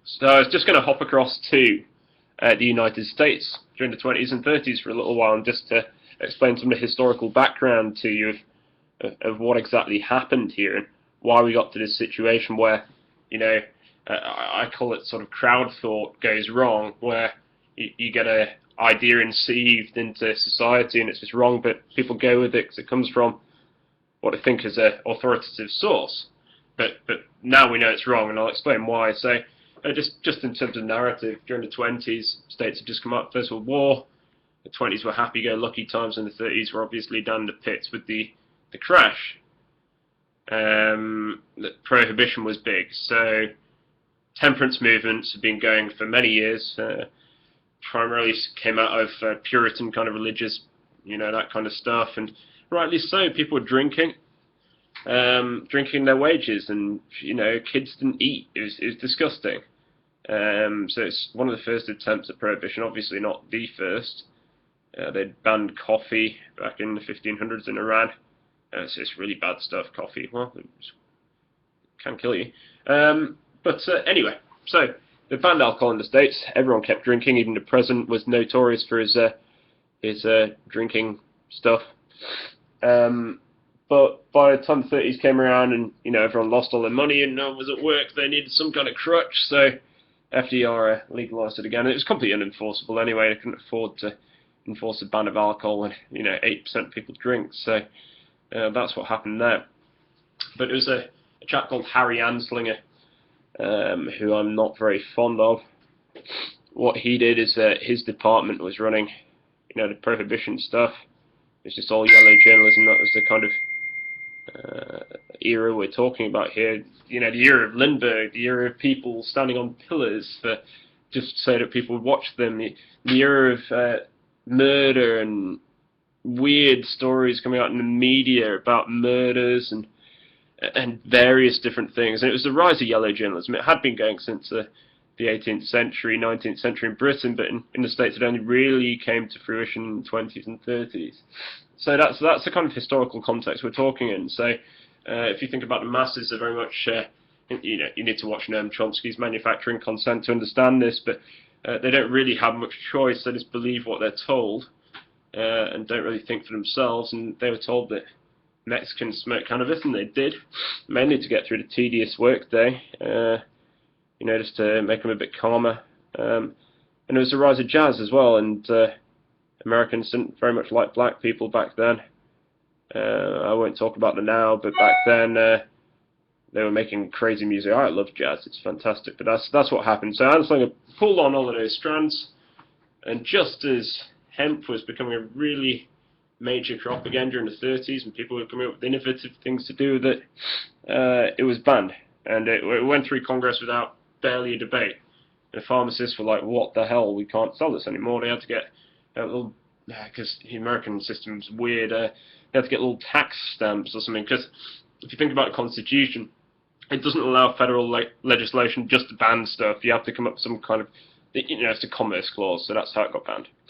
So I was just going to hop across to the United States during the 20s and 30s for a little while, and just to explain some of the historical background to you of what exactly happened here and why we got to this situation where, you know, I call it sort of crowd thought goes wrong, where you get an idea inceived into society and it's just wrong, but people go with it because it comes from what I think is an authoritative source. But now we know it's wrong, and I'll explain why. So just in terms of narrative, during the 20s, states had just come up First World War. The 20s were happy-go-lucky times, and the 30s were obviously down in the pits with the crash. The prohibition was big, so temperance movements have been going for many years. Primarily came out of Puritan kind of religious, that kind of stuff, and rightly so. People were drinking their wages, and kids didn't eat. It was disgusting. So it's one of the first attempts at prohibition, obviously not the first. They'd banned coffee back in the 1500s in Iran. So it's really bad stuff, coffee. Well, it can kill you. But anyway, so they banned alcohol in the States. Everyone kept drinking. Even the president was notorious for his drinking stuff. But by the time the 30s came around, and everyone lost all their money and no one was at work, they needed some kind of crutch. So FDR legalized it again. It was completely unenforceable anyway. They couldn't afford to enforce a ban of alcohol when 8% of people drink. So that's what happened there. But it was a chap called Harry Anslinger, who I'm not very fond of. What he did is his department was running, the prohibition stuff. It's just all yellow journalism. That was the kind of era we're talking about here. The era of Lindbergh, the era of people standing on pillars for just so that people would watch them. The era of murder and weird stories coming out in the media about murders and various different things. And it was the rise of yellow journalism. It had been going since the 18th century, 19th century in Britain, but in the States it only really came to fruition in the 20s and 30s. So that's the kind of historical context we're talking in. So if you think about the masses, they're very much, you need to watch Noam Chomsky's Manufacturing Consent to understand this, but they don't really have much choice. They just believe what they're told and don't really think for themselves. And they were told that Mexicans smoke cannabis, and they did, mainly to get through the tedious workday. Just to make them a bit calmer. And there was a rise of jazz as well, and Americans didn't very much like black people back then. I won't talk about them now, but back then they were making crazy music. I love jazz, it's fantastic, but that's what happened. So Anslinger pulled on all of those strands, and just as hemp was becoming a really major crop again during the 30s, and people were coming up with innovative things to do with it, it was banned. And it went through Congress without barely a debate. The pharmacists were like, what the hell, we can't sell this anymore. They had to get little, because the American system's weird, they had to get little tax stamps or something, because if you think about the Constitution, it doesn't allow federal legislation just to ban stuff. You have to come up with some kind of, it's a commerce clause, so that's how it got banned.